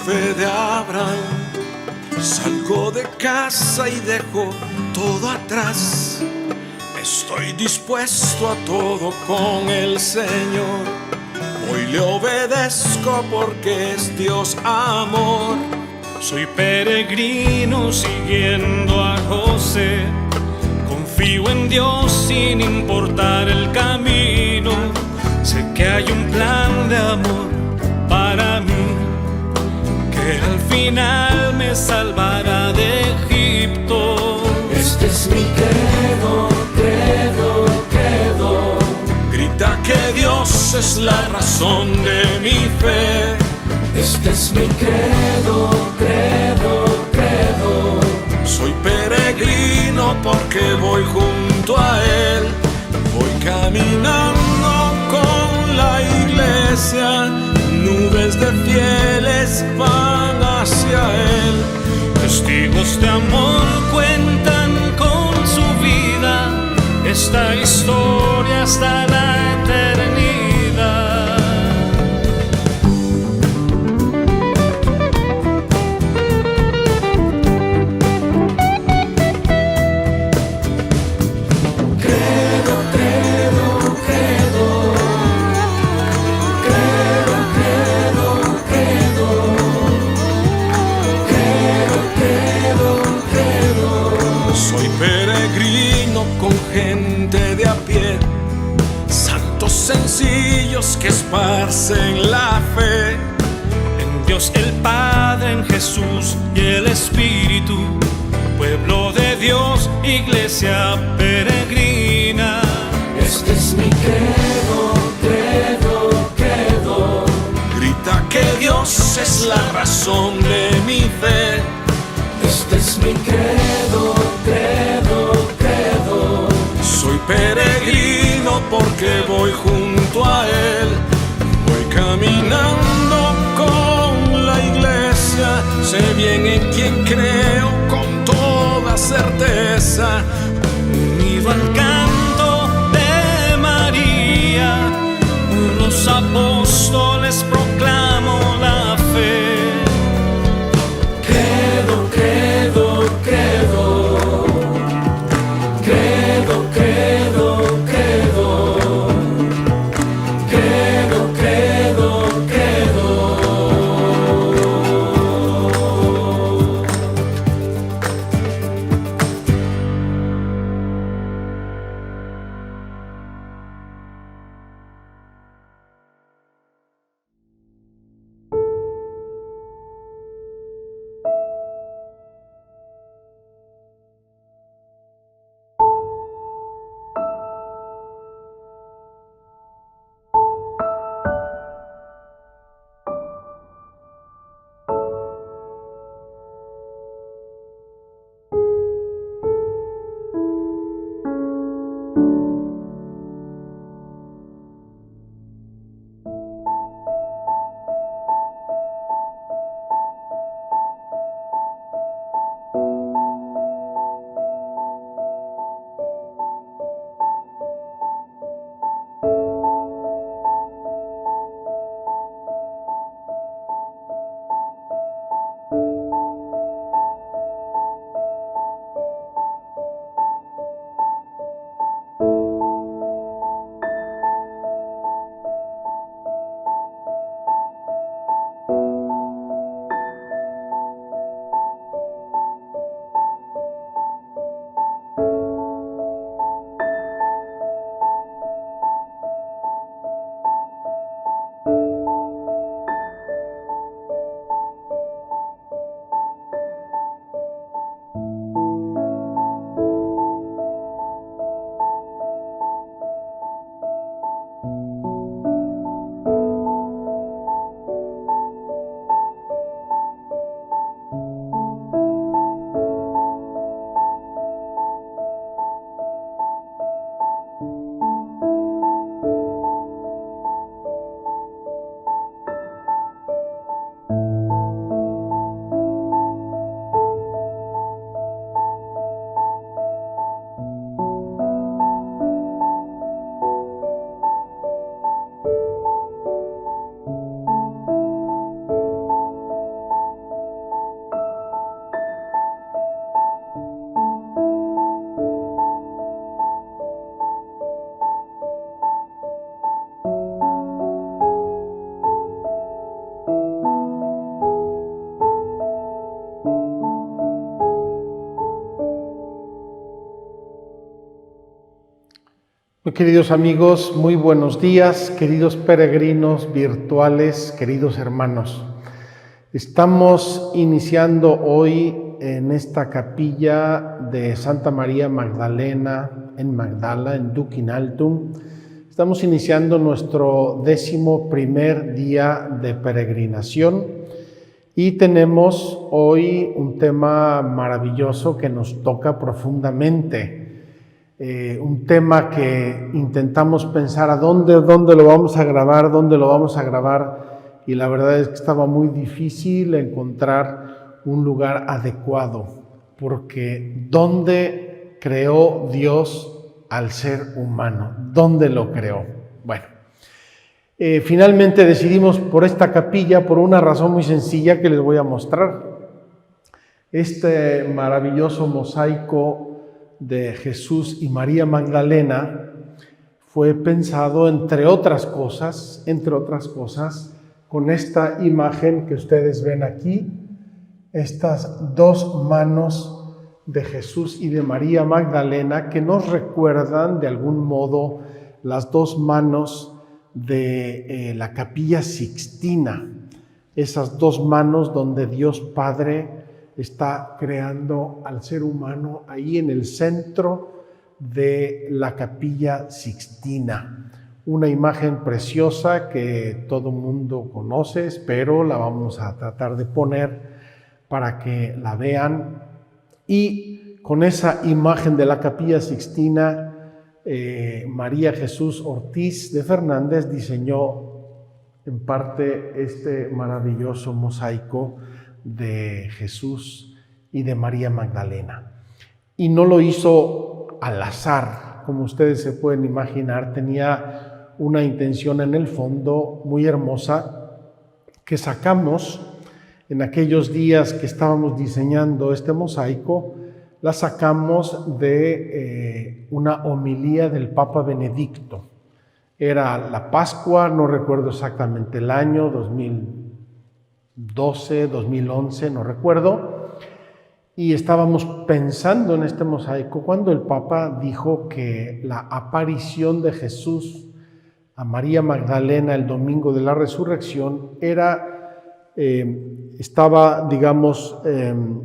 fe de Abraham, salgo de casa y dejo todo atrás. Estoy dispuesto a todo con el Señor. Hoy le obedezco porque es Dios amor. Soy peregrino siguiendo a José. Confío en Dios sin importar el camino. Sé que hay un plan de amor para mí, que al final me salvará de Egipto. Este es mi credo, credo, credo. Grita que Dios es la razón de mi fe. Este es mi credo, credo, credo. Soy peregrino porque voy junto a Él. Voy caminando con la iglesia. Nubes de fieles van hacia Él. Testigos de amor cuentan con su vida esta historia hasta la eternidad. Credo, credo, credo. Credo, credo, credo. Credo, credo, credo. Soy peregrino con gente de a pie, santos sencillos que esparcen la fe. En Dios el Padre, en Jesús y el Espíritu, pueblo de Dios, iglesia peregrina. Este es mi credo, credo, credo. Grita que Dios es la razón de mi fe. Este es mi credo, credo, credo. Soy peregrino porque voy junto a Él. Voy caminando con la iglesia. Sé bien en quién creo con toda certeza. Unido al canto de María, los apóstoles proclamo la fe. Credo, credo, credo. Credo, credo, credo. Credo, credo, credo. Muy queridos amigos, muy buenos días, queridos peregrinos virtuales, queridos hermanos. Estamos iniciando hoy en esta capilla de Santa María Magdalena, en Magdala, en Duquinaltum. Estamos iniciando nuestro 11º día de peregrinación y tenemos hoy un tema maravilloso que nos toca profundamente. Un tema que intentamos pensar a dónde lo vamos a grabar, y la verdad es que estaba muy difícil encontrar un lugar adecuado, porque ¿dónde creó Dios al ser humano? ¿Dónde lo creó? Bueno, finalmente decidimos por esta capilla por una razón muy sencilla que les voy a mostrar. Este maravilloso mosaico de Jesús y María Magdalena fue pensado, entre otras cosas, con esta imagen que ustedes ven aquí, estas dos manos de Jesús y de María Magdalena que nos recuerdan de algún modo las dos manos de la Capilla Sixtina, esas dos manos donde Dios Padre está creando al ser humano ahí en el centro de la Capilla Sixtina. Una imagen preciosa que todo mundo conoce, espero la vamos a tratar de poner para que la vean. Y con esa imagen de la Capilla Sixtina, María Jesús Ortiz de Fernández diseñó en parte este maravilloso mosaico de Jesús y de María Magdalena. Y no lo hizo al azar, como ustedes se pueden imaginar, tenía una intención en el fondo muy hermosa que sacamos en aquellos días que estábamos diseñando este mosaico. La sacamos de una homilía del Papa Benedicto. Era la Pascua, no recuerdo exactamente el año, 2012, 2011, no recuerdo, y estábamos pensando en este mosaico cuando el Papa dijo que la aparición de Jesús a María Magdalena el domingo de la resurrección estaba, digamos,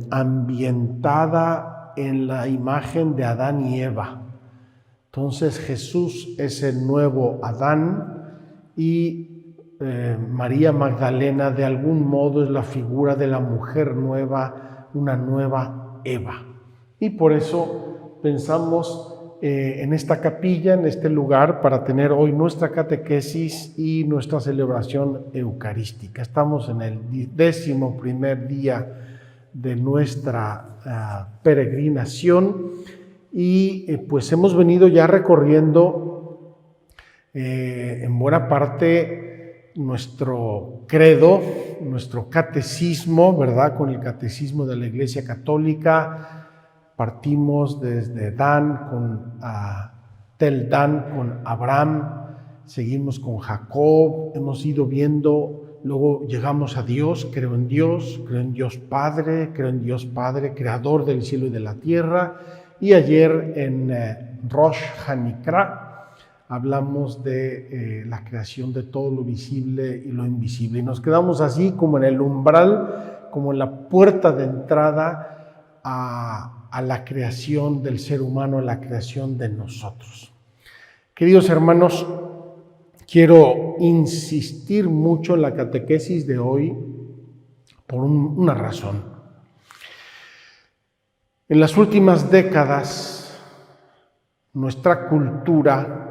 ambientada en la imagen de Adán y Eva. Entonces Jesús es el nuevo Adán y María Magdalena de algún modo es la figura de la mujer nueva, una nueva Eva. Y por eso pensamos en esta capilla, en este lugar, para tener hoy nuestra catequesis y nuestra celebración eucarística. Estamos en el 11º día de nuestra peregrinación y pues hemos venido ya recorriendo en buena parte nuestro credo, nuestro catecismo, ¿verdad? Con el catecismo de la Iglesia Católica partimos desde Tel Dan con Abraham, seguimos con Jacob, hemos ido viendo, luego llegamos a Dios, creo en Dios Padre, creador del cielo y de la tierra, y ayer en Rosh Hanikra hablamos de la creación de todo lo visible y lo invisible. Y nos quedamos así como en el umbral, como en la puerta de entrada a la creación del ser humano, a la creación de nosotros. Queridos hermanos, quiero insistir mucho en la catequesis de hoy por una razón. En las últimas décadas, nuestra cultura,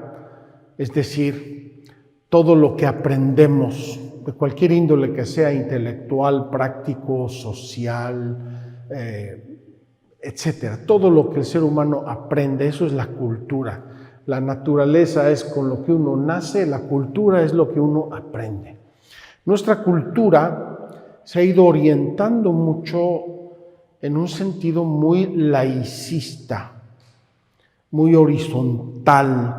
es decir, todo lo que aprendemos, de cualquier índole que sea, intelectual, práctico, social, etcétera, todo lo que el ser humano aprende, eso es la cultura. La naturaleza es con lo que uno nace, la cultura es lo que uno aprende. Nuestra cultura se ha ido orientando mucho en un sentido muy laicista, muy horizontal,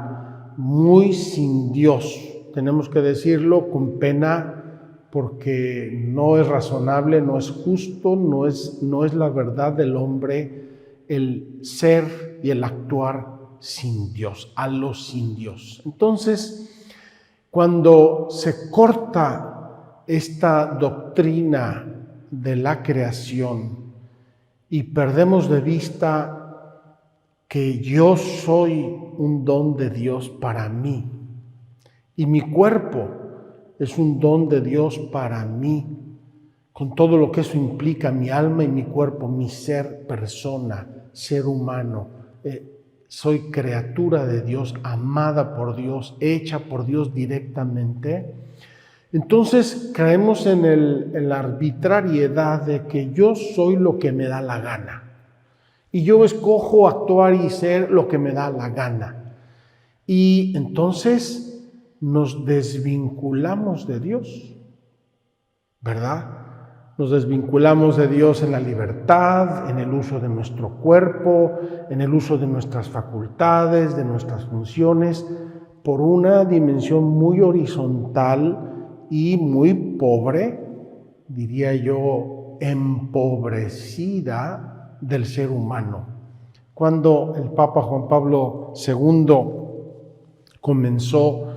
muy sin Dios. Tenemos que decirlo con pena porque no es razonable, no es justo, no es la verdad del hombre el ser y el actuar sin Dios, a lo sin Dios. Entonces, cuando se corta esta doctrina de la creación y perdemos de vista que yo soy un don de Dios para mí y mi cuerpo es un don de Dios para mí, con todo lo que eso implica, mi alma y mi cuerpo, mi ser, persona, ser humano. Soy criatura de Dios, amada por Dios, hecha por Dios directamente. Entonces caemos en la arbitrariedad de que yo soy lo que me da la gana. Y yo escojo actuar y ser lo que me da la gana. Y entonces nos desvinculamos de Dios, ¿verdad? Nos desvinculamos de Dios en la libertad, en el uso de nuestro cuerpo, en el uso de nuestras facultades, de nuestras funciones, por una dimensión muy horizontal y muy pobre, diría yo, empobrecida del ser humano. Cuando el Papa Juan Pablo II comenzó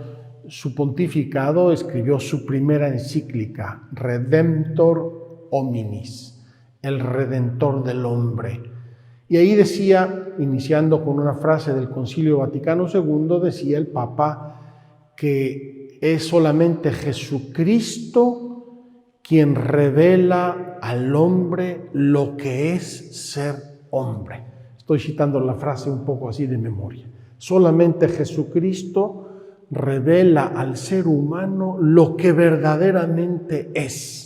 su pontificado, escribió su primera encíclica, Redemptor Hominis, el Redentor del hombre. Y ahí decía, iniciando con una frase del Concilio Vaticano II, decía el Papa que es solamente Jesucristo quien revela al hombre lo que es ser hombre. Estoy citando la frase un poco así de memoria. Solamente Jesucristo revela al ser humano lo que verdaderamente es.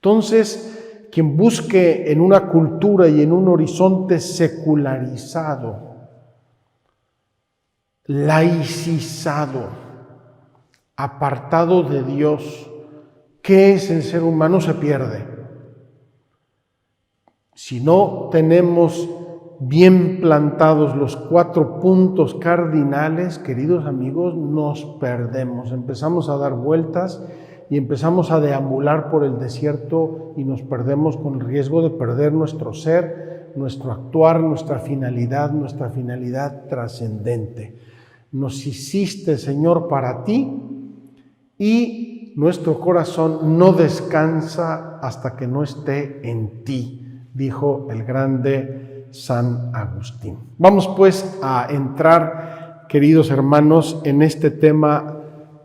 Entonces, quien busque en una cultura y en un horizonte secularizado, laicizado, apartado de Dios, ¿qué es el ser humano? Se pierde. Si no tenemos bien plantados los 4 puntos cardinales, queridos amigos, nos perdemos. Empezamos a dar vueltas y empezamos a deambular por el desierto y nos perdemos con el riesgo de perder nuestro ser, nuestro actuar, nuestra finalidad trascendente. Nos hiciste, Señor, para ti y nuestro corazón no descansa hasta que no esté en ti, dijo el grande San Agustín. Vamos pues a entrar, queridos hermanos, en este tema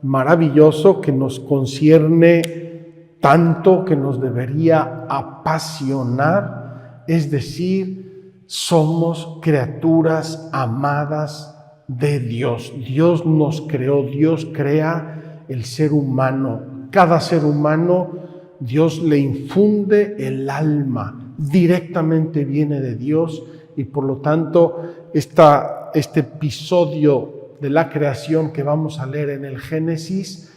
maravilloso que nos concierne tanto, que nos debería apasionar, es decir, somos criaturas amadas de Dios. Dios nos creó, Dios crea el ser humano. Cada ser humano, Dios le infunde el alma, directamente viene de Dios y por lo tanto este episodio de la creación que vamos a leer en el Génesis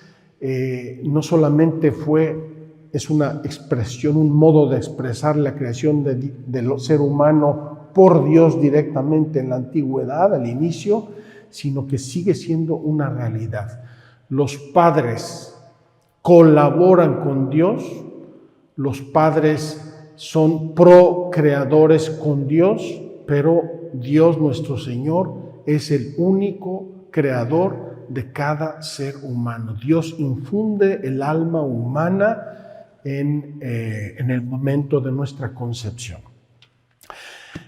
no solamente es una expresión, un modo de expresar la creación del ser humano por Dios directamente en la antigüedad, al inicio, sino que sigue siendo una realidad. Los padres colaboran con Dios, los padres son procreadores con Dios, pero Dios nuestro Señor es el único creador de cada ser humano. Dios infunde el alma humana en el momento de nuestra concepción.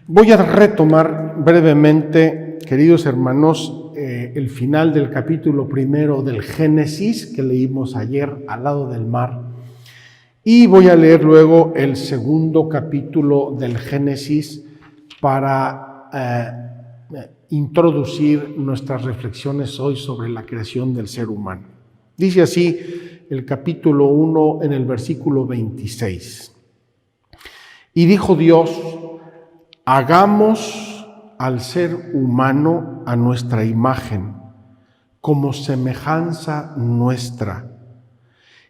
Voy a retomar brevemente, queridos hermanos, el final del capítulo 1 del Génesis que leímos ayer al lado del mar. Y voy a leer luego el 2 capítulo del Génesis para introducir nuestras reflexiones hoy sobre la creación del ser humano. Dice así el capítulo 1 en el versículo 26. Y dijo Dios, hagamos al ser humano a nuestra imagen, como semejanza nuestra,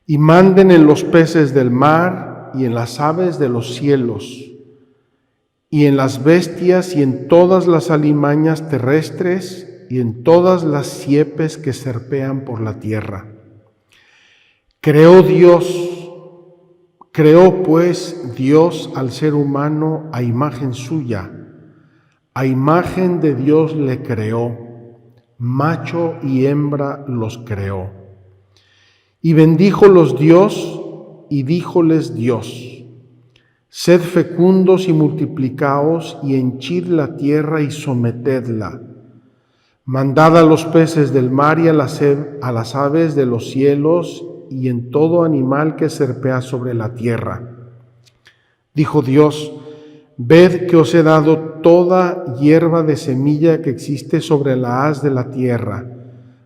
y manden en los peces del mar y en las aves de los cielos, y en las bestias y en todas las alimañas terrestres y en todas las siepes que serpean por la tierra. Creó pues Dios al ser humano a imagen suya, A imagen de Dios le creó, macho y hembra los creó. Y bendíjolos Dios y díjoles Dios: sed fecundos y multiplicaos y henchid la tierra y sometedla. Mandad a los peces del mar y a las aves de los cielos y en todo animal que serpea sobre la tierra. Dijo Dios: ved que os he dado toda hierba de semilla que existe sobre la haz de la tierra,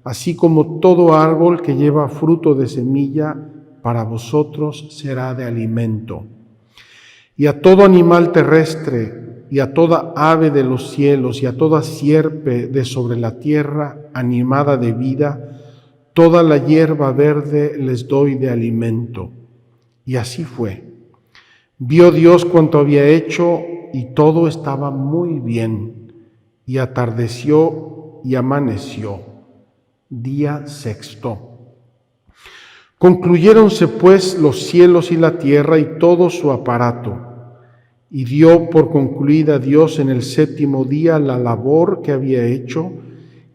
así como todo árbol que lleva fruto de semilla, para vosotros será de alimento. Y a todo animal terrestre, y a toda ave de los cielos, y a toda sierpe de sobre la tierra, animada de vida, toda la hierba verde les doy de alimento. Y así fue. Vio Dios cuanto había hecho, y todo estaba muy bien. Y atardeció y amaneció, día sexto. Concluyéronse pues los cielos y la tierra y todo su aparato, y dio por concluida Dios en el séptimo día la labor que había hecho,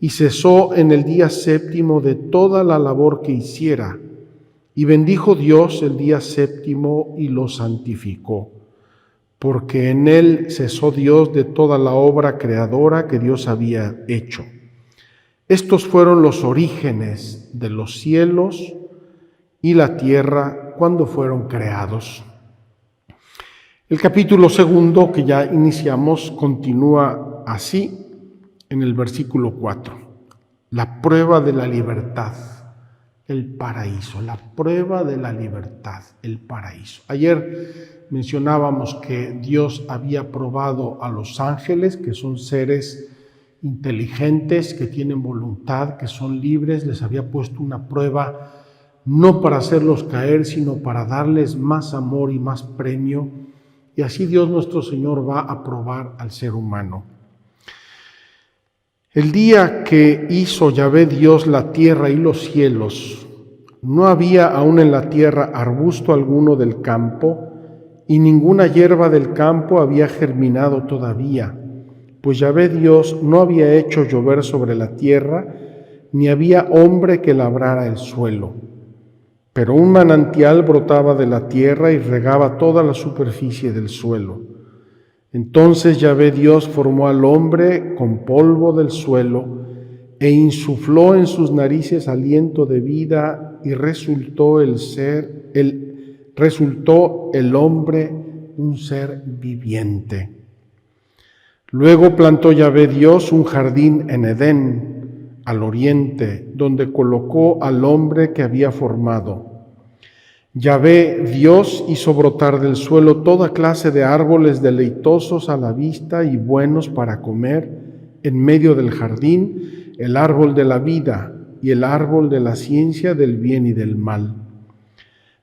y cesó en el día séptimo de toda la labor que hiciera. Y bendijo Dios el día séptimo y lo santificó, porque en él cesó Dios de toda la obra creadora que Dios había hecho. Estos fueron los orígenes de los cielos y la tierra cuando fueron creados. El capítulo segundo que ya iniciamos continúa así en el versículo 4. La prueba de la libertad, el paraíso. La prueba de la libertad, el paraíso. Ayer mencionábamos que Dios había probado a los ángeles, que son seres inteligentes, que tienen voluntad, que son libres. Les había puesto una prueba no para hacerlos caer, sino para darles más amor y más premio. Y así Dios nuestro Señor va a probar al ser humano. El día que hizo Yahvé Dios la tierra y los cielos, no había aún en la tierra arbusto alguno del campo, y ninguna hierba del campo había germinado todavía, pues Yahvé Dios no había hecho llover sobre la tierra, ni había hombre que labrara el suelo. Pero un manantial brotaba de la tierra y regaba toda la superficie del suelo. Entonces Yahvé Dios formó al hombre con polvo del suelo e insufló en sus narices aliento de vida, y resultó el hombre un ser viviente. Luego plantó Yahvé Dios un jardín en Edén, al oriente, donde colocó al hombre que había formado. Yahvé Dios hizo brotar del suelo toda clase de árboles deleitosos a la vista y buenos para comer. En medio del jardín, el árbol de la vida y el árbol de la ciencia del bien y del mal.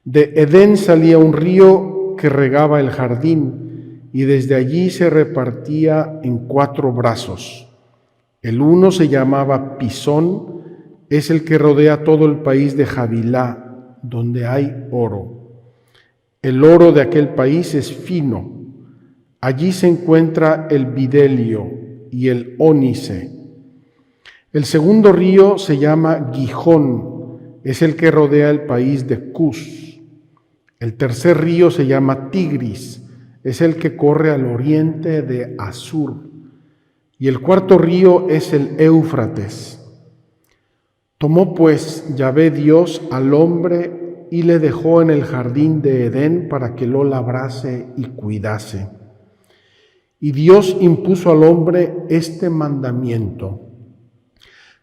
De Edén salía un río que regaba el jardín, y desde allí se repartía en 4 brazos. El uno se llamaba Pisón, es el que rodea todo el país de Havilá, donde hay oro. El oro de aquel país es fino. Allí se encuentra el bidelio y el ónice. El segundo río se llama Gihón, es el que rodea el país de Cus. El tercer río se llama Tigris, es el que corre al oriente de Asur. Y el cuarto río es el Éufrates. Tomó pues Yahvé Dios al hombre y le dejó en el jardín de Edén para que lo labrase y cuidase. Y Dios impuso al hombre este mandamiento: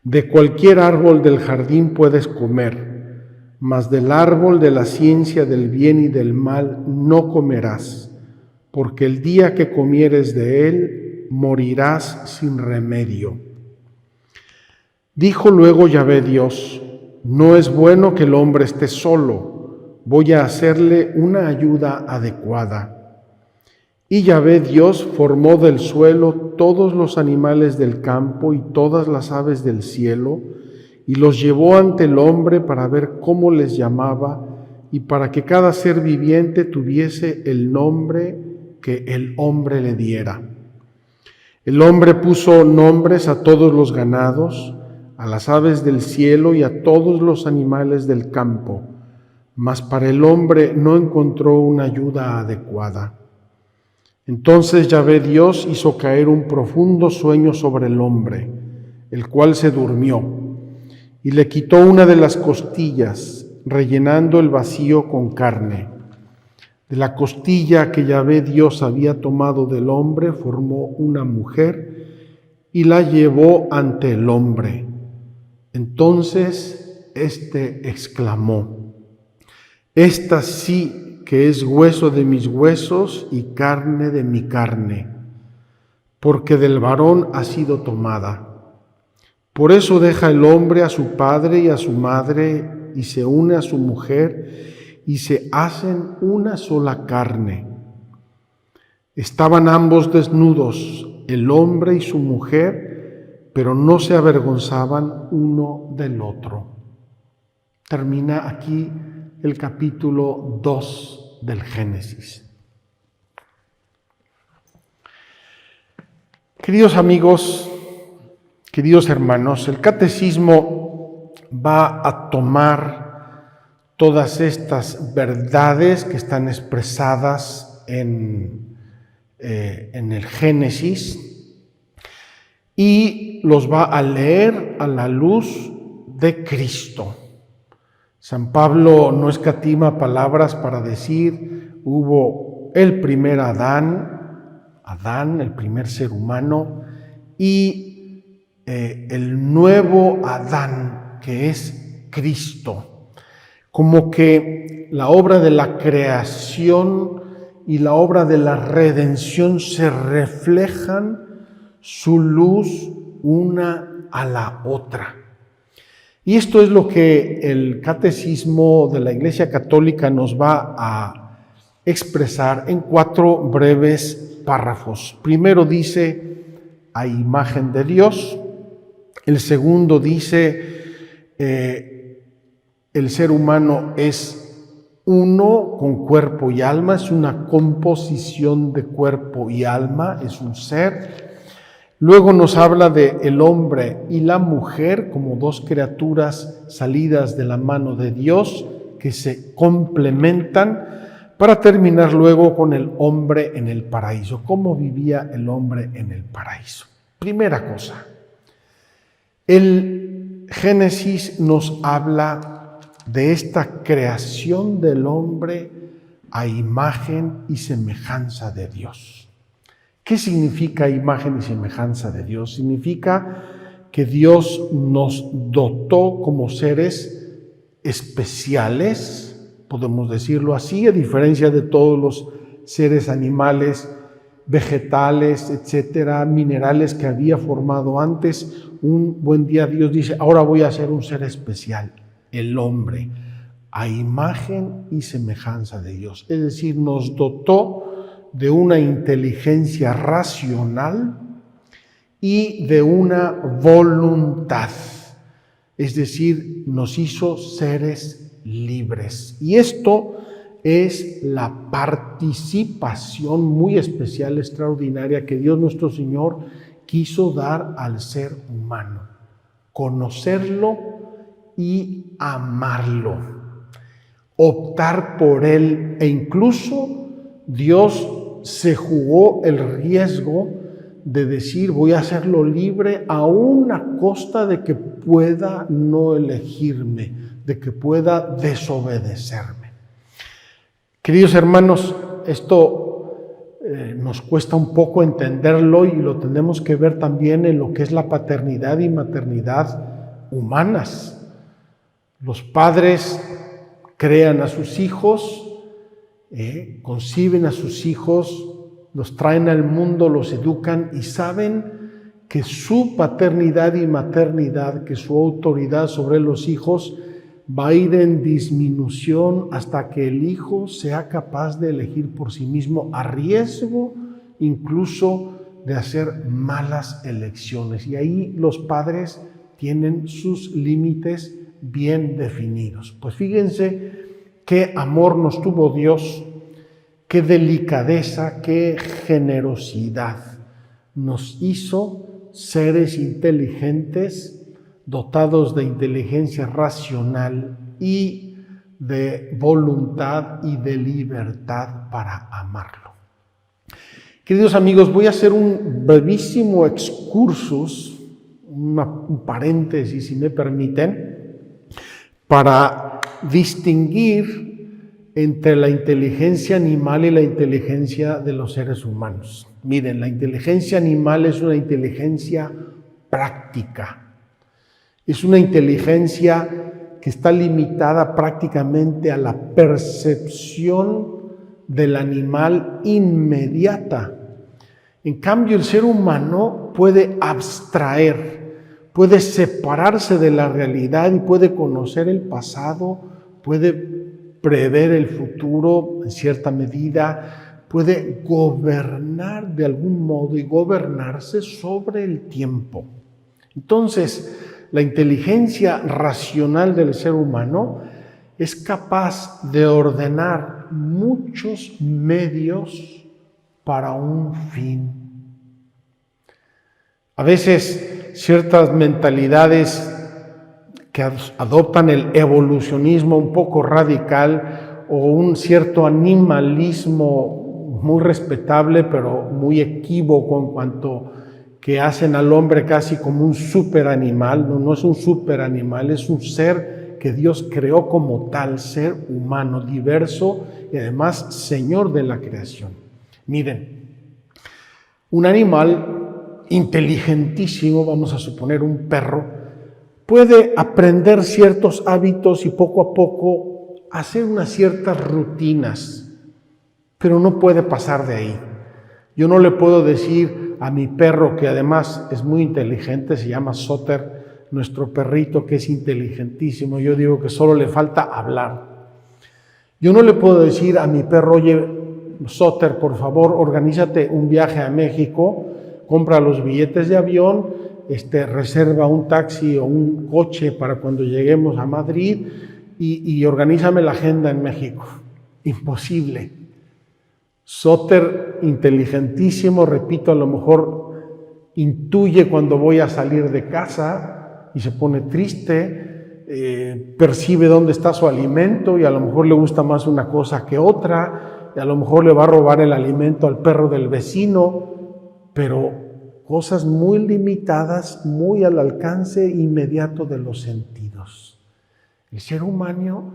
de cualquier árbol del jardín puedes comer, mas del árbol de la ciencia del bien y del mal no comerás, porque el día que comieres de él morirás sin remedio. Dijo luego Yahvé Dios: no es bueno que el hombre esté solo, voy a hacerle una ayuda adecuada. Y Yahvé Dios formó del suelo todos los animales del campo y todas las aves del cielo, y los llevó ante el hombre para ver cómo les llamaba, y para que cada ser viviente tuviese el nombre que el hombre le diera. El hombre puso nombres a todos los ganados, a las aves del cielo y a todos los animales del campo, mas para el hombre no encontró una ayuda adecuada. Entonces Yahvé Dios hizo caer un profundo sueño sobre el hombre, el cual se durmió, y le quitó una de las costillas, rellenando el vacío con carne. De la costilla que Yahvé Dios había tomado del hombre, formó una mujer y la llevó ante el hombre. Entonces éste exclamó: esta sí que es hueso de mis huesos y carne de mi carne, porque del varón ha sido tomada. Por eso deja el hombre a su padre y a su madre y se une a su mujer y se hacen una sola carne. Estaban ambos desnudos, el hombre y su mujer, pero no se avergonzaban uno del otro. Termina aquí el capítulo 2 del Génesis. Queridos amigos, queridos hermanos, el catecismo va a tomar todas estas verdades que están expresadas en el Génesis y los va a leer a la luz de Cristo. San Pablo no escatima palabras para decir: hubo el primer Adán, el primer ser humano, y el nuevo Adán, que es Cristo. Como que la obra de la creación y la obra de la redención se reflejan su luz una a la otra. Y esto es lo que el Catecismo de la Iglesia Católica nos va a expresar en 4 breves párrafos. Primero dice: a imagen de Dios. El segundo dice: el ser humano es uno con cuerpo y alma, es una composición de cuerpo y alma, es un ser. Luego nos habla de el hombre y la mujer como 2 criaturas salidas de la mano de Dios que se complementan, para terminar luego con el hombre en el paraíso. ¿Cómo vivía el hombre en el paraíso? Primera cosa, el Génesis nos habla de esta creación del hombre a imagen y semejanza de Dios. ¿Qué significa imagen y semejanza de Dios? Significa que Dios nos dotó como seres especiales, podemos decirlo así, a diferencia de todos los seres animales, vegetales, etcétera, minerales que había formado antes. Un buen día Dios dice: ahora voy a hacer un ser especial, el hombre, a imagen y semejanza de Dios. Es decir, nos dotó de una inteligencia racional y de una voluntad. Es decir, nos hizo seres libres. Y esto es la participación muy especial, extraordinaria, que Dios nuestro Señor quiso dar al ser humano: conocerlo y amarlo, optar por él. E incluso Dios se jugó el riesgo de decir: voy a hacerlo libre aún a costa de que pueda no elegirme, de que pueda desobedecerme. Queridos hermanos, esto nos cuesta un poco entenderlo y lo tenemos que ver también en lo que es la paternidad y maternidad humanas. Los padres crean a sus hijos, conciben a sus hijos, los traen al mundo, los educan y saben que su paternidad y maternidad, que su autoridad sobre los hijos va a ir en disminución hasta que el hijo sea capaz de elegir por sí mismo, a riesgo incluso de hacer malas elecciones. Y ahí los padres tienen sus límites bien definidos. Pues fíjense qué amor nos tuvo Dios, qué delicadeza, qué generosidad. nos hizo seres inteligentes, dotados de inteligencia racional y de voluntad y de libertad para amarlo. Queridos amigos, voy a hacer un brevísimo excursus, un paréntesis, si me permiten, para distinguir entre la inteligencia animal y la inteligencia de los seres humanos. Miren, la inteligencia animal es una inteligencia práctica. Es una inteligencia que está limitada prácticamente a la percepción del animal inmediata. En cambio, el ser humano puede abstraer, puede separarse de la realidad y puede conocer el pasado, puede prever el futuro en cierta medida, puede gobernar de algún modo y gobernarse sobre el tiempo. Entonces, la inteligencia racional del ser humano es capaz de ordenar muchos medios para un fin. A veces ciertas mentalidades que adoptan el evolucionismo un poco radical o un cierto animalismo muy respetable pero muy equívoco en cuanto que hacen al hombre casi como un superanimal. No es un superanimal, es un ser que Dios creó como tal, ser humano, diverso y además Señor de la creación. Miren, un animal inteligentísimo, vamos a suponer un perro, puede aprender ciertos hábitos y poco a poco hacer unas ciertas rutinas, pero no puede pasar de ahí. Yo no le puedo decir a mi perro, que además es muy inteligente, se llama Soter, nuestro perrito que es inteligentísimo, yo digo que solo le falta hablar. Yo no le puedo decir a mi perro, oye, Soter, por favor, organízate un viaje a México, compra los billetes de avión, reserva un taxi o un coche para cuando lleguemos a Madrid y organízame la agenda en México. Imposible. Soter, inteligentísimo, repito, a lo mejor intuye cuando voy a salir de casa y se pone triste, percibe dónde está su alimento y a lo mejor le gusta más una cosa que otra, y a lo mejor le va a robar el alimento al perro del vecino, pero cosas muy limitadas, muy al alcance inmediato de los sentidos. El ser humano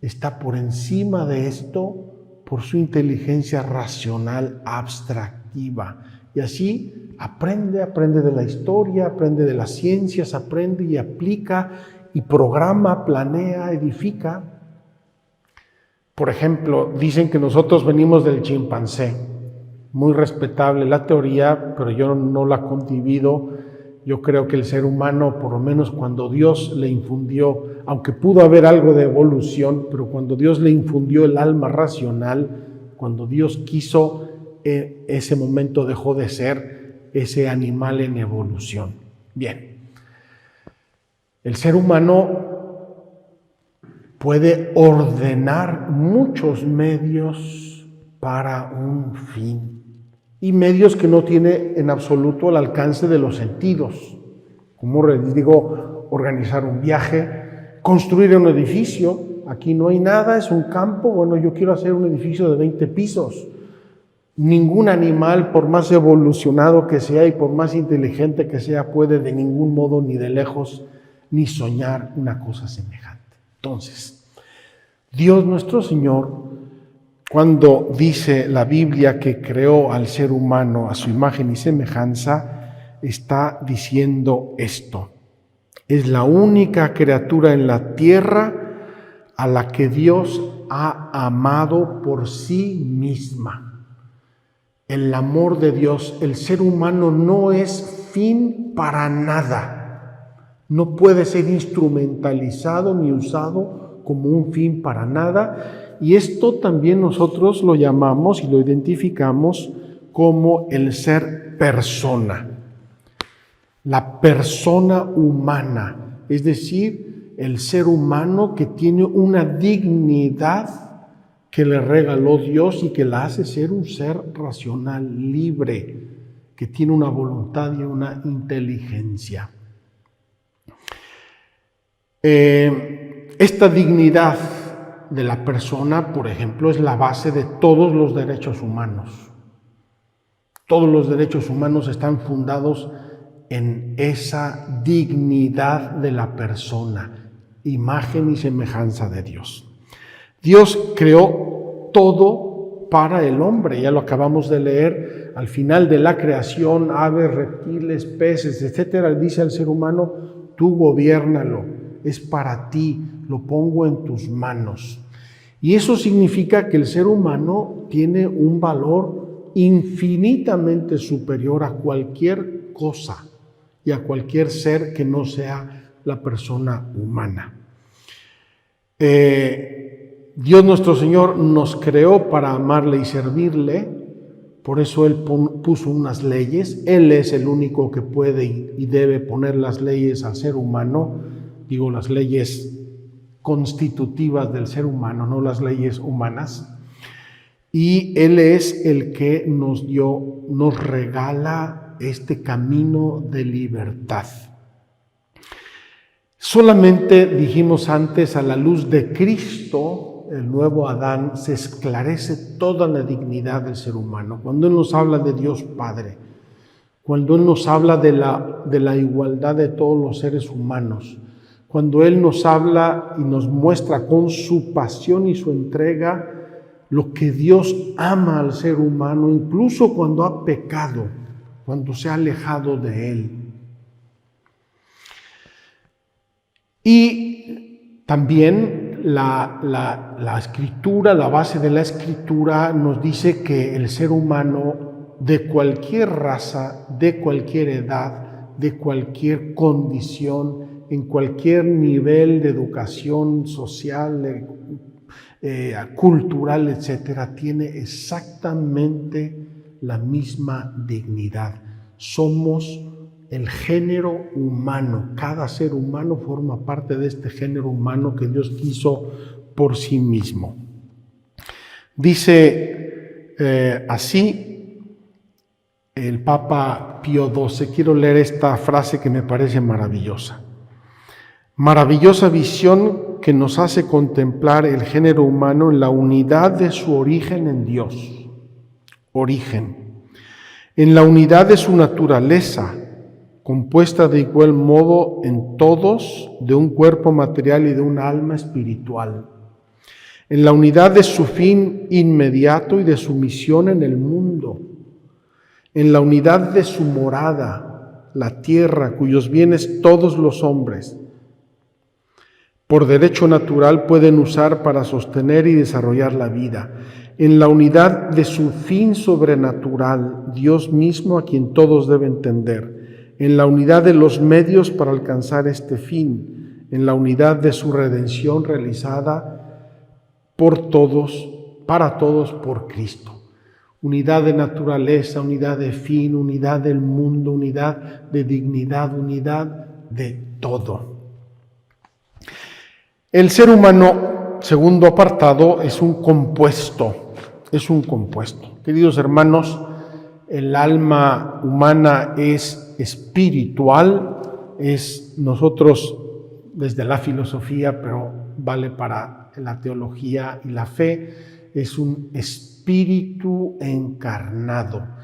está por encima de esto por su inteligencia racional abstractiva. Y así aprende de la historia, aprende de las ciencias, aprende y aplica y programa, planea, edifica. Por ejemplo, dicen que nosotros venimos del chimpancé. Muy respetable la teoría, pero yo no la concibo. Yo creo que el ser humano, por lo menos cuando Dios le infundió, aunque pudo haber algo de evolución, pero cuando Dios le infundió el alma racional, cuando Dios quiso, ese momento dejó de ser ese animal en evolución. Bien, el ser humano puede ordenar muchos medios para un fin y medios que no tiene en absoluto al alcance de los sentidos. Como les digo, organizar un viaje, construir un edificio. Aquí no hay nada, es un campo. Bueno, yo quiero hacer un edificio de 20 pisos. Ningún animal, por más evolucionado que sea y por más inteligente que sea, puede de ningún modo ni de lejos ni soñar una cosa semejante. Entonces, Dios nuestro Señor, cuando dice la Biblia que creó al ser humano a su imagen y semejanza, está diciendo esto. Es la única criatura en la tierra a la que Dios ha amado por sí misma. El amor de Dios, el ser humano no es fin para nada. No puede ser instrumentalizado ni usado como un fin para nada. Y esto también nosotros lo llamamos y lo identificamos como el ser persona. La persona humana, es decir, el ser humano que tiene una dignidad que le regaló Dios y que la hace ser un ser racional, libre. que tiene una voluntad y una inteligencia. Esta dignidad de la persona, por ejemplo, es la base de todos los derechos humanos. Todos los derechos humanos están fundados en esa dignidad de la persona, imagen y semejanza de Dios. Dios creó todo para el hombre, ya lo acabamos de leer al final de la creación, aves, reptiles, peces, etcétera. Dice al ser humano: tú gobiérnalo, es para ti, lo pongo en tus manos. Y eso significa que el ser humano tiene un valor infinitamente superior a cualquier cosa y a cualquier ser que no sea la persona humana. Dios nuestro Señor nos creó para amarle y servirle, por eso Él puso unas leyes. Él es el único que puede y debe poner las leyes al ser humano, digo las leyes constitutivas del ser humano, no las leyes humanas. Y Él es el que nos regala este camino de libertad. Solamente, dijimos antes, a la luz de Cristo, el nuevo Adán, se esclarece toda la dignidad del ser humano. Cuando Él nos habla de Dios Padre, cuando Él nos habla de la igualdad de todos los seres humanos, cuando Él nos habla y nos muestra con su pasión y su entrega lo que Dios ama al ser humano, incluso cuando ha pecado, cuando se ha alejado de Él. Y también la Escritura, la base de la Escritura nos dice que el ser humano de cualquier raza, de cualquier edad, de cualquier condición, en cualquier nivel de educación social, cultural, etcétera, tiene exactamente la misma dignidad. Somos el género humano. Cada ser humano forma parte de este género humano que Dios quiso por sí mismo. Dice así el Papa Pío XII. Quiero leer esta frase que me parece maravillosa. Maravillosa visión que nos hace contemplar el género humano en la unidad de su origen en Dios. Origen. En la unidad de su naturaleza, compuesta de igual modo en todos, de un cuerpo material y de un alma espiritual. En la unidad de su fin inmediato y de su misión en el mundo. En la unidad de su morada, la tierra, cuyos bienes todos los hombres, por derecho natural, pueden usar para sostener y desarrollar la vida. En la unidad de su fin sobrenatural, Dios mismo a quien todos deben tender. En la unidad de los medios para alcanzar este fin. En la unidad de su redención realizada por todos, para todos por Cristo. Unidad de naturaleza, unidad de fin, unidad del mundo, unidad de dignidad, unidad de todo. El ser humano, segundo apartado, es un compuesto. Queridos hermanos, el alma humana es espiritual, nosotros desde la filosofía, pero vale para la teología y la fe, es un espíritu encarnado.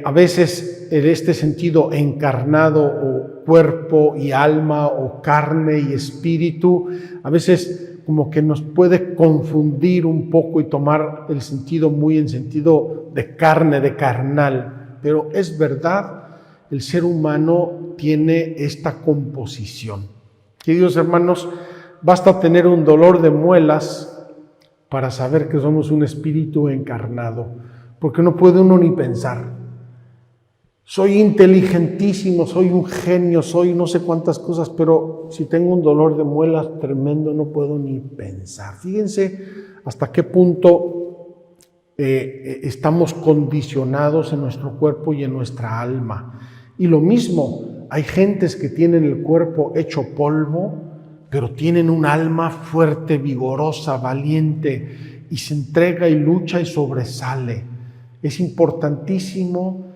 A veces en este sentido encarnado o cuerpo y alma o carne y espíritu, a veces como que nos puede confundir un poco y tomar el sentido muy en sentido de carne, de carnal. Pero es verdad, el ser humano tiene esta composición. Queridos hermanos, basta tener un dolor de muelas para saber que somos un espíritu encarnado, porque no puede uno ni pensar. Soy inteligentísimo, soy un genio, soy no sé cuántas cosas, pero si tengo un dolor de muelas tremendo no puedo ni pensar. Fíjense hasta qué punto estamos condicionados en nuestro cuerpo y en nuestra alma. Y lo mismo, hay gentes que tienen el cuerpo hecho polvo, pero tienen un alma fuerte, vigorosa, valiente, y se entrega y lucha y sobresale. Es importantísimo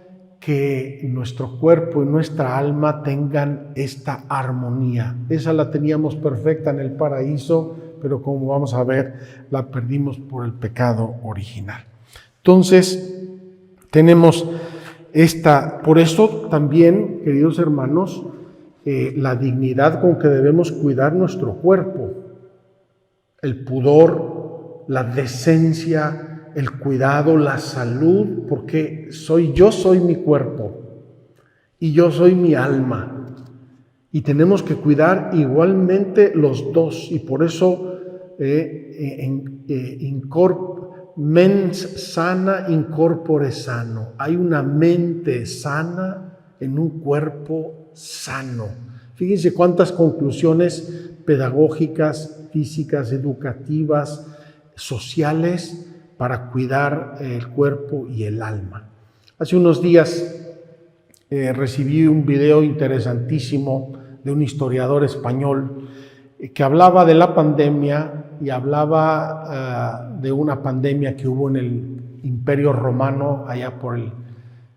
que nuestro cuerpo y nuestra alma tengan esta armonía. Esa la teníamos perfecta en el paraíso, pero como vamos a ver, la perdimos por el pecado original. Entonces, tenemos por eso también, queridos hermanos, la dignidad con que debemos cuidar nuestro cuerpo, el pudor, la decencia, el cuidado, la salud, porque yo soy mi cuerpo y yo soy mi alma, y tenemos que cuidar igualmente los dos, y por eso mens sana in corpore sano. Hay una mente sana en un cuerpo sano. Fíjense cuántas conclusiones pedagógicas, físicas, educativas, sociales para cuidar el cuerpo y el alma. Hace unos días recibí un video interesantísimo de un historiador español que hablaba de la pandemia y hablaba de una pandemia que hubo en el Imperio Romano allá por el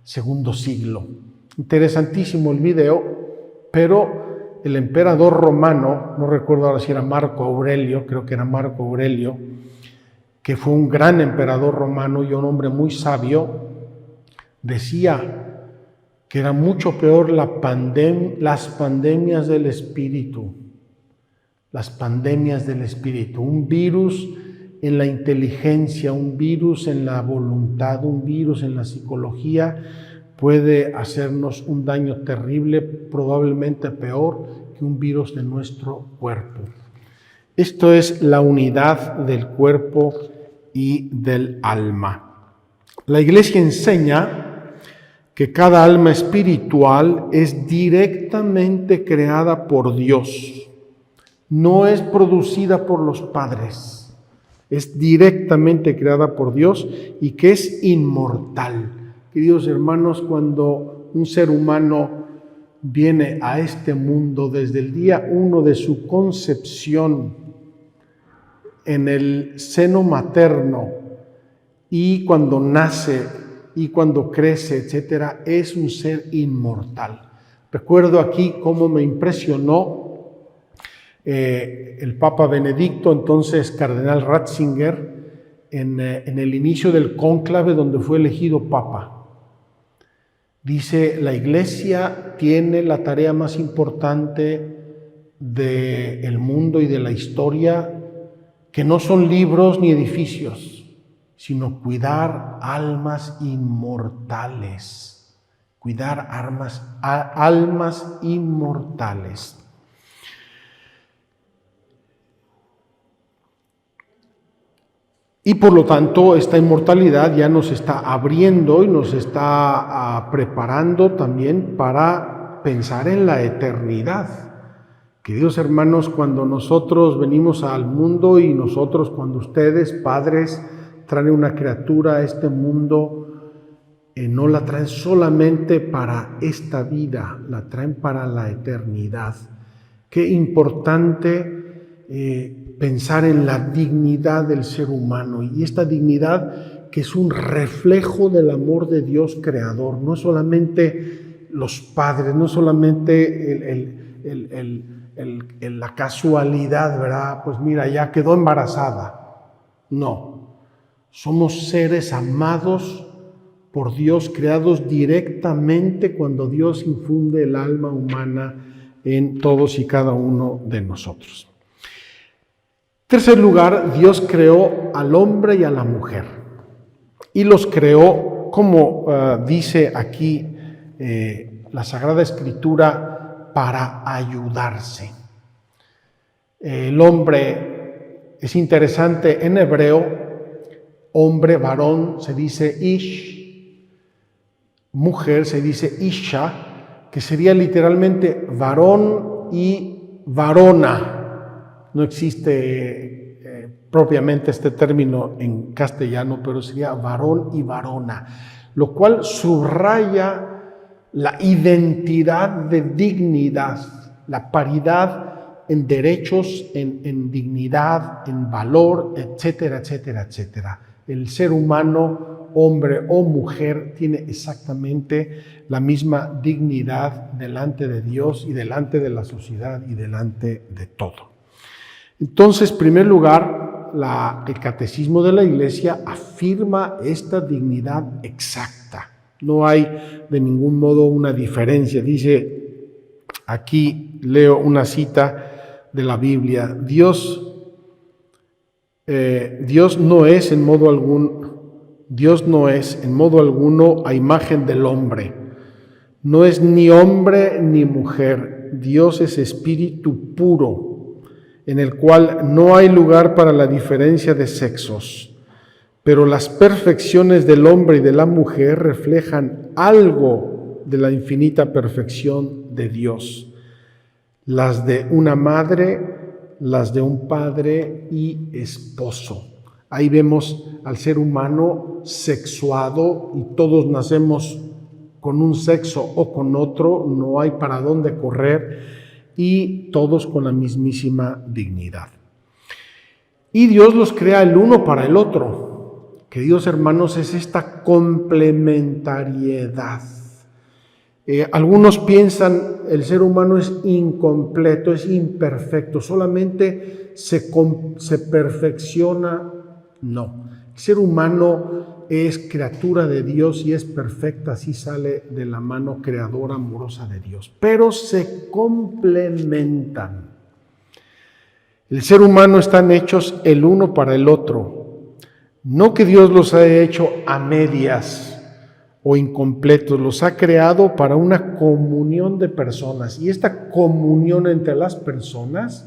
segundo siglo. Interesantísimo el video, pero el emperador romano, no recuerdo ahora si era Marco Aurelio, creo que era Marco Aurelio, que fue un gran emperador romano y un hombre muy sabio, decía que era mucho peor las pandemias del espíritu. Las pandemias del espíritu, un virus en la inteligencia, un virus en la voluntad, un virus en la psicología, puede hacernos un daño terrible, probablemente peor que un virus de nuestro cuerpo. Esto es la unidad del cuerpo y del alma. La Iglesia enseña que cada alma espiritual es directamente creada por Dios. No es producida por los padres, es directamente creada por Dios y que es inmortal. Queridos hermanos, cuando un ser humano viene a este mundo desde el día 1 de su concepción en el seno materno y cuando nace y cuando crece, etcétera, es un ser inmortal. Recuerdo aquí cómo me impresionó el Papa Benedicto, entonces Cardenal Ratzinger, en el inicio del cónclave donde fue elegido Papa. Dice, la Iglesia tiene la tarea más importante del mundo y de la historia, que no son libros ni edificios, sino cuidar almas inmortales. Cuidar almas inmortales. Y por lo tanto, esta inmortalidad ya nos está abriendo y nos está preparando también para pensar en la eternidad. Queridos hermanos, cuando nosotros venimos al mundo y cuando ustedes, padres, traen una criatura a este mundo, no la traen solamente para esta vida, la traen para la eternidad. Qué importante pensar en la dignidad del ser humano, y esta dignidad que es un reflejo del amor de Dios creador. No solamente los padres, no solamente la casualidad, ¿verdad? Pues mira, ya quedó embarazada. No, somos seres amados por Dios, creados directamente cuando Dios infunde el alma humana en todos y cada uno de nosotros. En tercer lugar, Dios creó al hombre y a la mujer, y los creó, como dice aquí la Sagrada Escritura, para ayudarse. El hombre, es interesante, en hebreo, hombre, varón, se dice ish, mujer se dice isha, que sería literalmente varón y varona. No existe propiamente este término en castellano, pero sería varón y varona, lo cual subraya la identidad de dignidad, la paridad en derechos, en dignidad, en valor, etcétera, etcétera, etcétera. El ser humano hombre o mujer, tiene exactamente la misma dignidad delante de Dios y delante de la sociedad y delante de todo. Entonces, en primer lugar, el Catecismo de la Iglesia afirma esta dignidad exacta. No hay de ningún modo una diferencia. Dice, aquí leo una cita de la Biblia: Dios no es en modo alguno a imagen del hombre. No es ni hombre ni mujer. Dios es espíritu puro, en el cual no hay lugar para la diferencia de sexos. Pero las perfecciones del hombre y de la mujer reflejan algo de la infinita perfección de Dios. Las de una madre, las de un padre y esposo. Ahí vemos al ser humano sexuado, y todos nacemos con un sexo o con otro, no hay para dónde correr, y todos con la mismísima dignidad. Y Dios los crea el uno para el otro. Queridos hermanos, es esta complementariedad. Algunos piensan el ser humano es incompleto, es imperfecto, solamente se perfecciona. No, el ser humano es criatura de Dios y es perfecta, así sale de la mano creadora amorosa de Dios, pero se complementan. El ser humano están hechos el uno para el otro. No que Dios los haya hecho a medias o incompletos, los ha creado para una comunión de personas. Y esta comunión entre las personas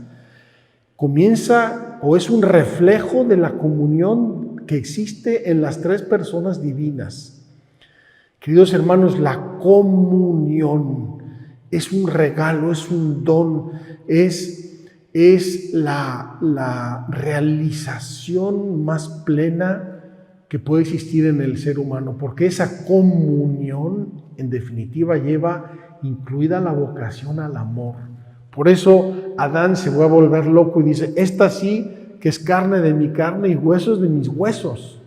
comienza o es un reflejo de la comunión que existe en las tres personas divinas. Queridos hermanos, la comunión es un regalo, es un don, es la realización más plena que puede existir en el ser humano, porque esa comunión en definitiva lleva incluida la vocación al amor. Por eso Adán se va a volver loco y dice: esta sí que es carne de mi carne y huesos de mis huesos.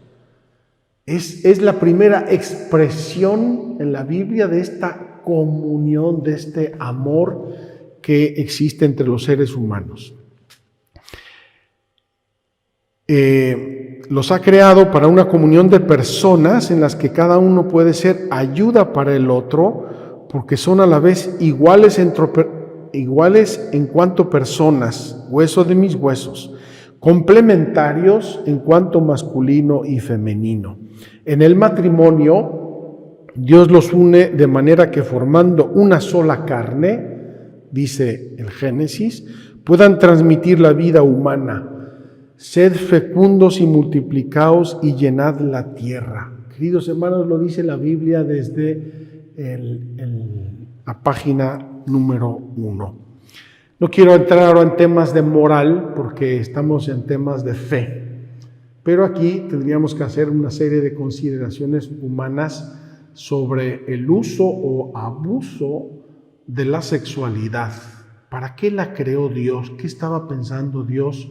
Es la primera expresión en la Biblia de esta comunión, de este amor que existe entre los seres humanos. Los ha creado para una comunión de personas en las que cada uno puede ser ayuda para el otro, porque son a la vez iguales en cuanto personas, hueso de mis huesos, complementarios en cuanto masculino y femenino. En el matrimonio, Dios los une de manera que, formando una sola carne, dice el Génesis, puedan transmitir la vida humana. Sed fecundos y multiplicaos y llenad la tierra. Queridos hermanos, lo dice la Biblia desde la página número 1. No quiero entrar ahora en temas de moral porque estamos en temas de fe, pero aquí tendríamos que hacer una serie de consideraciones humanas sobre el uso o abuso de la sexualidad. ¿Para qué la creó Dios? ¿Qué estaba pensando Dios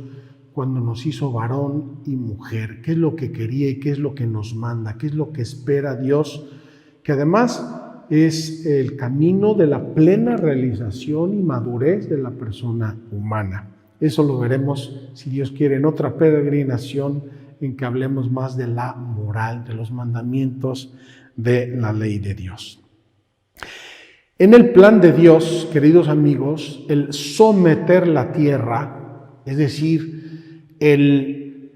cuando nos hizo varón y mujer? ¿Qué es lo que quería y qué es lo que nos manda? ¿Qué es lo que espera Dios? Que además es el camino de la plena realización y madurez de la persona humana. Eso lo veremos, si Dios quiere, en otra peregrinación en que hablemos más de la moral, de los mandamientos de la ley de Dios. En el plan de Dios, queridos amigos, el someter la tierra, es decir, el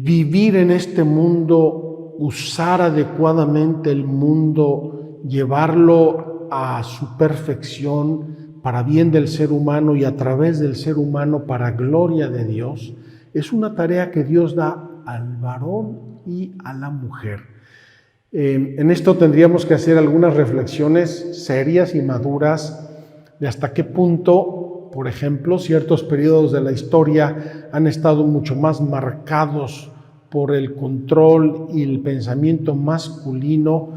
vivir en este mundo, usar adecuadamente el mundo, llevarlo a su perfección para bien del ser humano y a través del ser humano para gloria de Dios, es una tarea que Dios da al varón y a la mujer. En esto tendríamos que hacer algunas reflexiones serias y maduras de hasta qué punto, por ejemplo, ciertos periodos de la historia han estado mucho más marcados por el control y el pensamiento masculino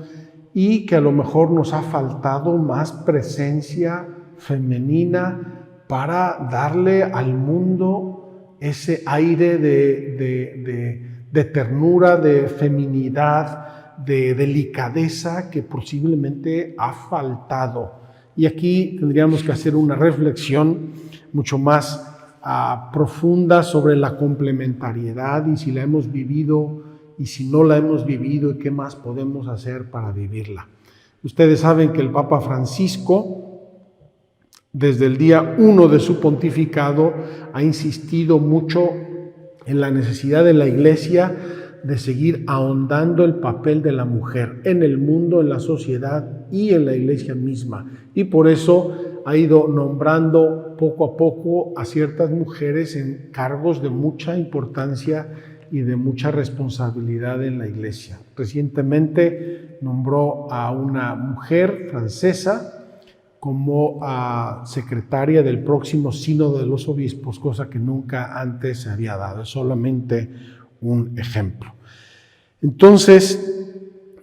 y que a lo mejor nos ha faltado más presencia femenina para darle al mundo ese aire de ternura, de feminidad, de delicadeza que posiblemente ha faltado. Y aquí tendríamos que hacer una reflexión mucho más profunda sobre la complementariedad y si la hemos vivido y si no la hemos vivido y qué más podemos hacer para vivirla. Ustedes saben que el Papa Francisco, desde el día 1 de su pontificado, ha insistido mucho en la necesidad de la Iglesia de seguir ahondando el papel de la mujer en el mundo, en la sociedad y en la Iglesia misma. Y por eso ha ido nombrando poco a poco a ciertas mujeres en cargos de mucha importancia y de mucha responsabilidad en la Iglesia. Recientemente nombró a una mujer francesa como secretaria del próximo Sínodo de los Obispos, cosa que nunca antes se había dado. Es solamente un ejemplo. Entonces,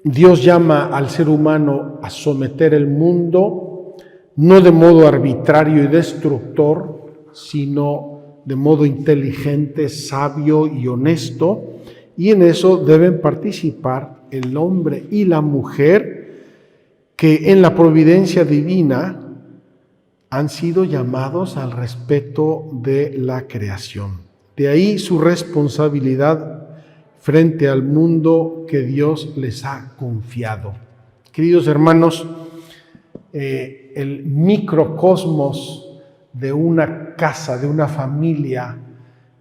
Dios llama al ser humano a someter el mundo, no de modo arbitrario y destructor, sino de modo inteligente, sabio y honesto, y en eso deben participar el hombre y la mujer que en la providencia divina han sido llamados al respeto de la creación. De ahí su responsabilidad frente al mundo que Dios les ha confiado. Queridos hermanos, el microcosmos de una casa, de una familia,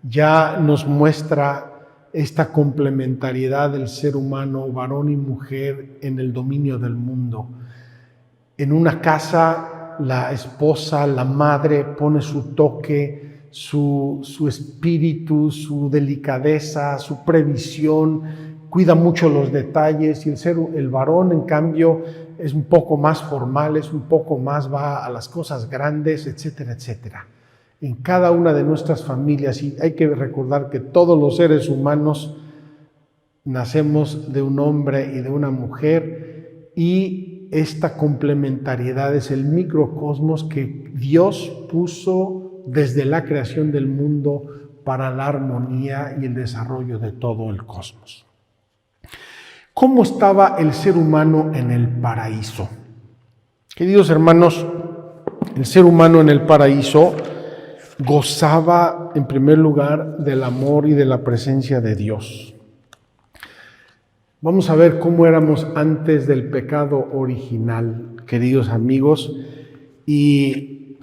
ya nos muestra esta complementariedad del ser humano, varón y mujer, en el dominio del mundo. En una casa, la esposa, la madre, pone su toque, su espíritu, su delicadeza, su previsión, cuida mucho los detalles, y el varón, en cambio, es un poco más formal, es un poco más, va a las cosas grandes, etcétera, etcétera. En cada una de nuestras familias, y hay que recordar que todos los seres humanos nacemos de un hombre y de una mujer, y esta complementariedad es el microcosmos que Dios puso desde la creación del mundo para la armonía y el desarrollo de todo el cosmos. ¿Cómo estaba el ser humano en el paraíso? Queridos hermanos, el ser humano en el paraíso gozaba en primer lugar del amor y de la presencia de Dios. Vamos a ver cómo éramos antes del pecado original, queridos amigos, y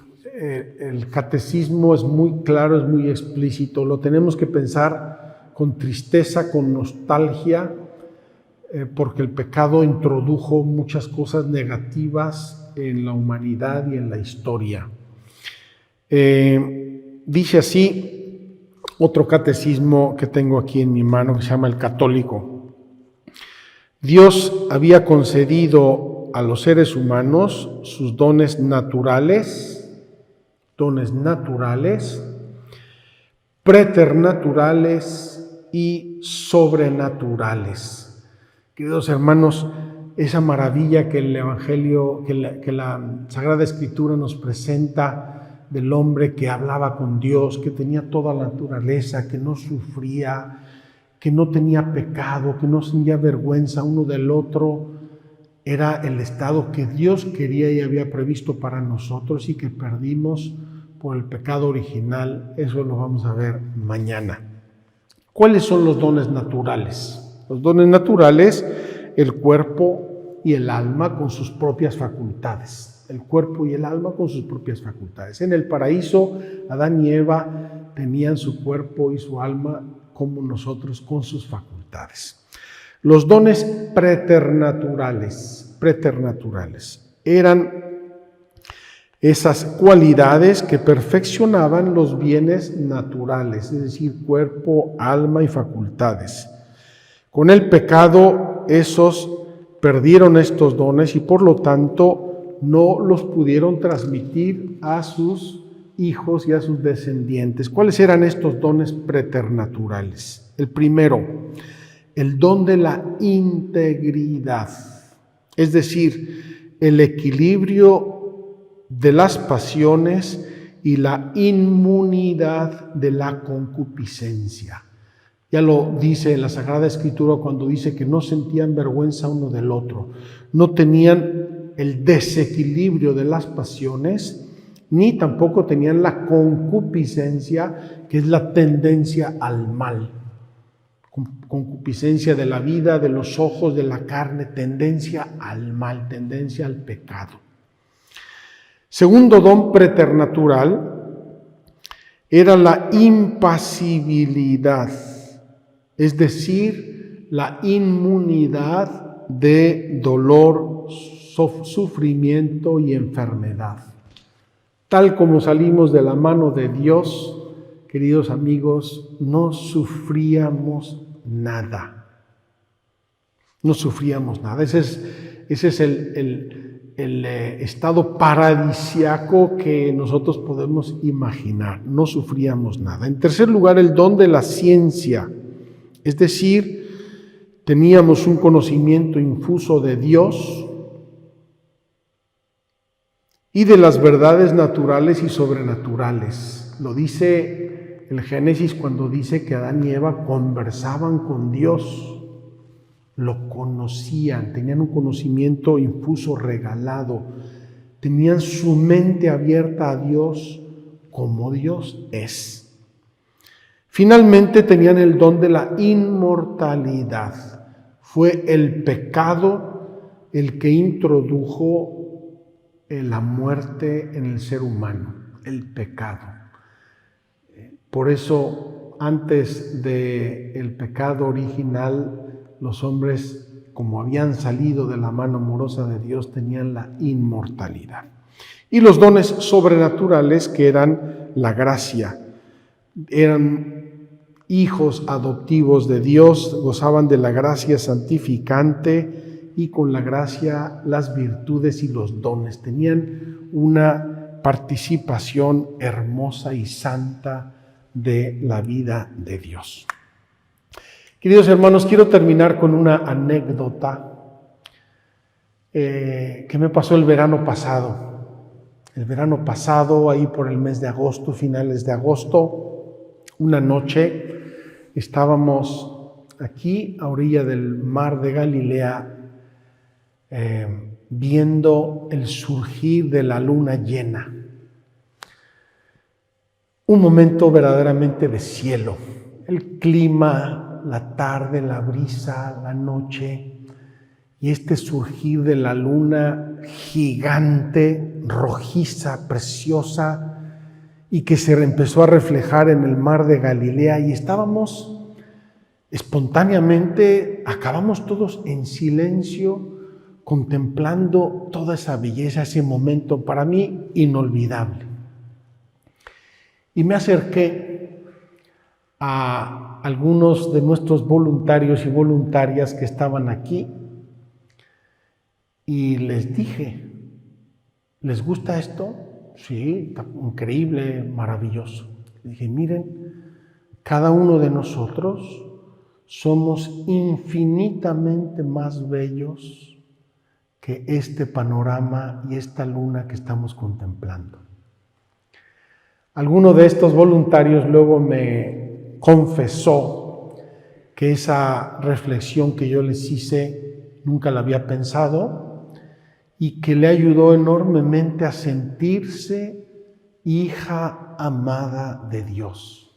el catecismo es muy claro, es muy explícito. Lo tenemos que pensar con tristeza, con nostalgia, porque el pecado introdujo muchas cosas negativas en la humanidad y en la historia. Dice así otro catecismo que tengo aquí en mi mano, que se llama el Católico. Dios había concedido a los seres humanos sus dones naturales, preternaturales y sobrenaturales. Queridos hermanos, esa maravilla que el Evangelio, que la Sagrada Escritura nos presenta del hombre que hablaba con Dios, que tenía toda la naturaleza, que no sufría, que no tenía pecado, que no sentía vergüenza uno del otro, era el estado que Dios quería y había previsto para nosotros y que perdimos por el pecado original. Eso lo vamos a ver mañana. ¿Cuáles son los dones naturales? Los dones naturales, el cuerpo y el alma con sus propias facultades. El cuerpo y el alma con sus propias facultades. En el paraíso, Adán y Eva tenían su cuerpo y su alma como nosotros con sus facultades. Los dones preternaturales eran esas cualidades que perfeccionaban los bienes naturales, es decir, cuerpo, alma y facultades. Con el pecado, esos perdieron estos dones y por lo tanto no los pudieron transmitir a sus hijos y a sus descendientes. ¿Cuáles eran estos dones preternaturales? El primero, el don de la integridad, es decir, el equilibrio de las pasiones y la inmunidad de la concupiscencia. Ya lo dice la Sagrada Escritura cuando dice que no sentían vergüenza uno del otro, no tenían el desequilibrio de las pasiones, ni tampoco tenían la concupiscencia, que es la tendencia al mal. Concupiscencia de la vida, de los ojos, de la carne, tendencia al mal, tendencia al pecado. Segundo don preternatural era la impasibilidad, es decir, la inmunidad de dolor, sufrimiento y enfermedad. Tal como salimos de la mano de Dios, queridos amigos, no sufríamos nada. No sufríamos nada. Ese es el estado paradisiaco que nosotros podemos imaginar. No sufríamos nada. En tercer lugar, el don de la ciencia. Es decir, teníamos un conocimiento infuso de Dios y de las verdades naturales y sobrenaturales. Lo dice el Génesis cuando dice que Adán y Eva conversaban con Dios, lo conocían, tenían un conocimiento infuso, regalado, tenían su mente abierta a Dios como Dios es. Finalmente tenían el don de la inmortalidad. Fue el pecado el que introdujo la muerte en el ser humano, el pecado. Por eso, antes del pecado original, los hombres, como habían salido de la mano amorosa de Dios, tenían la inmortalidad. Y los dones sobrenaturales, que eran la gracia, eran hijos adoptivos de Dios, gozaban de la gracia santificante y con la gracia las virtudes y los dones. Tenían una participación hermosa y santa de la vida de Dios. Queridos hermanos, quiero terminar con una anécdota que me pasó el verano pasado. El verano pasado, ahí por el mes de agosto, finales de agosto, una noche estábamos aquí a orilla del mar de Galilea viendo el surgir de la luna llena. Un momento verdaderamente de cielo. El clima, la tarde, la brisa, la noche y este surgir de la luna gigante, rojiza, preciosa y que se empezó a reflejar en el mar de Galilea y estábamos espontáneamente, acabamos todos en silencio contemplando toda esa belleza, ese momento para mí inolvidable. Y me acerqué a algunos de nuestros voluntarios y voluntarias que estaban aquí y les dije, ¿les gusta esto? Sí, está increíble, maravilloso. Les dije, miren, cada uno de nosotros somos infinitamente más bellos que este panorama y esta luna que estamos contemplando. Alguno de estos voluntarios luego me confesó que esa reflexión que yo les hice nunca la había pensado y que le ayudó enormemente a sentirse hija amada de Dios.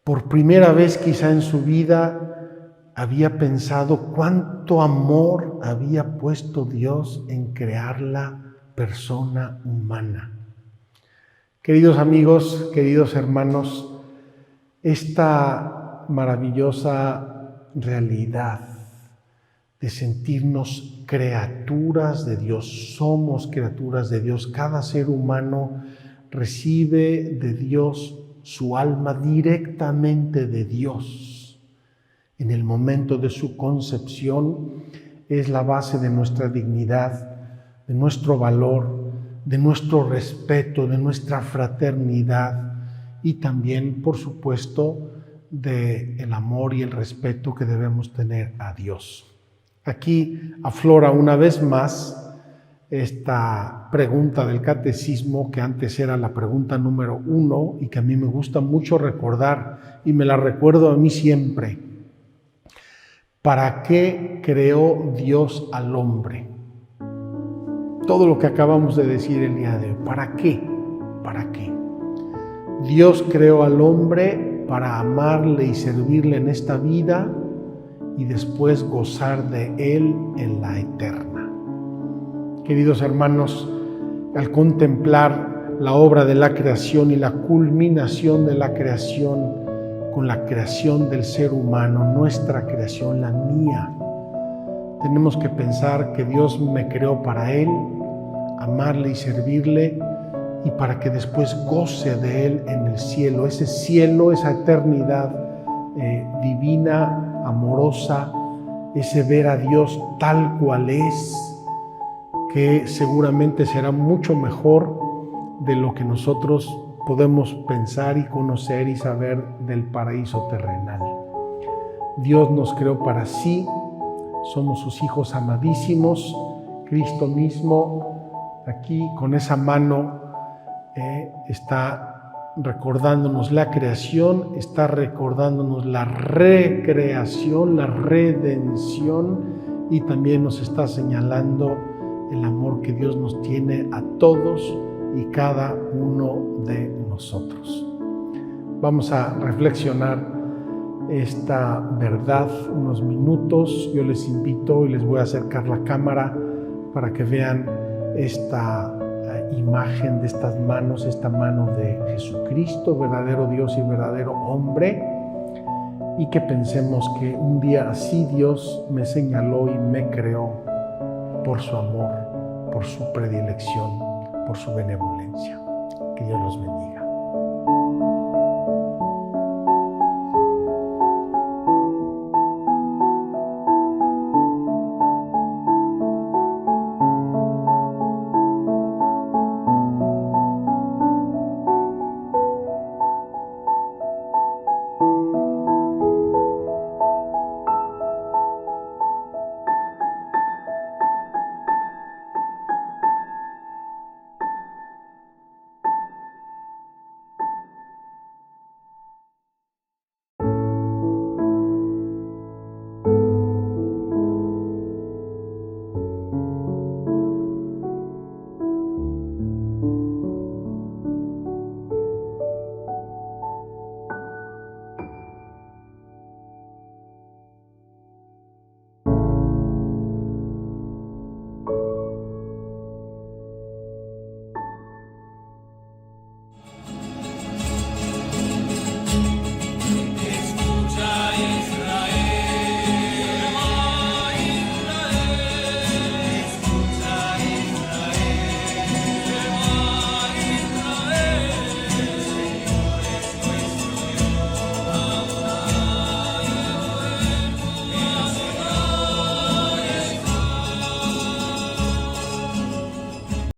Por primera vez quizá en su vida había pensado cuánto amor había puesto Dios en crear la persona humana. Queridos amigos, queridos hermanos, esta maravillosa realidad de sentirnos criaturas de Dios, somos criaturas de Dios, cada ser humano recibe de Dios su alma directamente de Dios. En el momento de su concepción es la base de nuestra dignidad, de nuestro valor, de nuestro respeto, de nuestra fraternidad y también, por supuesto, del amor y el respeto que debemos tener a Dios. Aquí aflora una vez más esta pregunta del catecismo, que antes era la pregunta número 1 y que a mí me gusta mucho recordar y me la recuerdo a mí siempre. ¿Para qué creó Dios al hombre? Todo lo que acabamos de decir el día de hoy. ¿Para qué? ¿Para qué? Dios creó al hombre para amarle y servirle en esta vida y después gozar de Él en la eterna. Queridos hermanos, al contemplar la obra de la creación y la culminación de la creación con la creación del ser humano, nuestra creación, la mía, tenemos que pensar que Dios me creó para Él, amarle y servirle, y para que después goce de Él en el cielo, esa eternidad divina, amorosa, ese ver a Dios tal cual es, que seguramente será mucho mejor de lo que nosotros podemos pensar y conocer y saber del paraíso terrenal. Dios nos creó para sí, somos sus hijos amadísimos. Cristo mismo aquí con esa mano está recordándonos la creación, está recordándonos la recreación, la redención, y también nos está señalando el amor que Dios nos tiene a todos y cada uno de nosotros. Vamos a reflexionar esta verdad unos minutos. Yo les invito y les voy a acercar la cámara para que vean esta imagen de estas manos, esta mano de Jesucristo, verdadero Dios y verdadero hombre, y que pensemos que un día así Dios me señaló y me creó por su amor, por su predilección, por su benevolencia. Que Dios los bendiga.